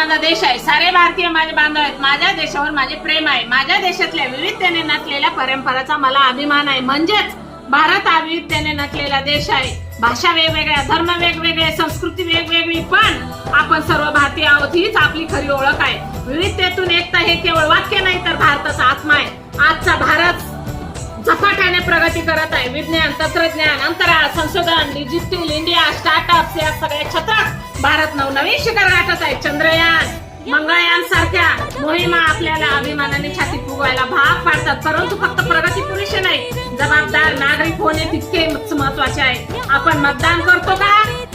माझा देश आहे. सारे भारतीय माझे बांधव आहेत. माझ्या देशावर माझे प्रेम आहे. माझ्या देशातल्या विविधतेने नटलेल्या परंपराचा मला अभिमान आहे. म्हणजेच भारत हा विविधतेने नटलेला देश आहे. भाषा वेगवेगळ्या, धर्म वेगवेगळे, संस्कृती वेगवेगळी, पण आपण सर्व भारतीय आहोत हीच आपली खरी ओळख आहे. विविधतेतून एकता हे केवळ वाक्य नाही तर भारताचा आत्मा आहे. आजचा भारत झपाट्याने प्रगती करत आहे. विज्ञान, तंत्रज्ञान, अंतराळ, संशोधन, डिजिटल इंडिया, स्टार्टअप्स या सगळ्या क्षेत्रात भारत नवनवीन शिखर गाठत आहे. चंद्रयान, मंगळयान सारख्या मोहिमा आपल्याला अभिमानाने छाती फुगवायला भाग पाडतात. परंतु फक्त प्रगती पुरेशी नाही, जबाबदार नागरिक होणे तितकेच महत्वाचे आहे. आपण मतदान करतो का?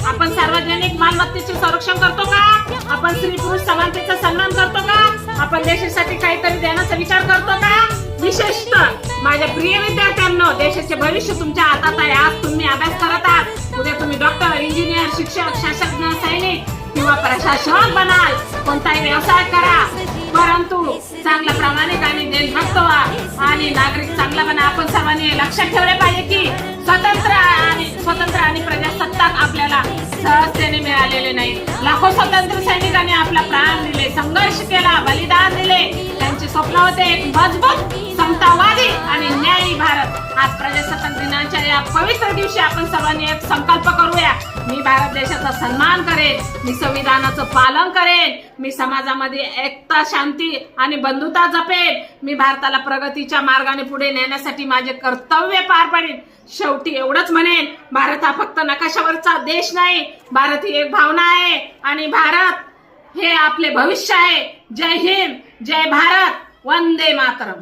आपण सार्वजनिक मालमत्तेचे संरक्षण करतो का? आपण स्त्री पुरुष समानतेचा सन्मान करतो का? आपण देशासाठी काहीतरी देण्याचा विचार करतो का? विशेषतः माझ्या प्रिय विद्यार्थ्यांनो, देशाचे भविष्य तुमच्या हातात आहे. आज तुम्ही अभ्यास करत आहात, उद्या तुम्ही डॉक्टर, इंजिनियर, शिक्षक, शास्त्रज्ञ, सैनिक किंवा प्रशासक बनाल. कोणताही व्यवसाय करा, परंतु चांगला प्रामाणिक आणि देशभक्त व्हा आणि नागरिक चांगला बना. आपण सर्वांनी लक्षात ठेवले पाहिजे की स्वतंत्र आणि प्रजासत्ताक आपल्याला सहजतेने मिळालेले नाही. लाखो स्वातंत्र्य सैनिकांनी आपला प्राण दिले, संघर्ष केला, बलिदान दिले. त्यांचे स्वप्न होते एक मजबूत, समतावादी आणि न्यायी भारत. आज प्रजासत्ताक दिनाच्या या पवित्र दिवशी आपण सर्वांनी एक संकल्प करूया. मी भारत देशाचा सन्मान करेन, मी संविधानाचं पालन करेन, मी समाजामध्ये एकता, शांती आणि बंधुता जपेन, मी भारताला प्रगतीच्या मार्गाने पुढे नेण्यासाठी माझे कर्तव्य पार पाडेन. शेवटी एवढंच म्हणेन, भारत हा फक्त नकाशावरचा देश नाही, भारत ही एक भावना आहे आणि भारत हे आपले भविष्य आहे. जय हिंद, जय भारत, वंदे मातरम.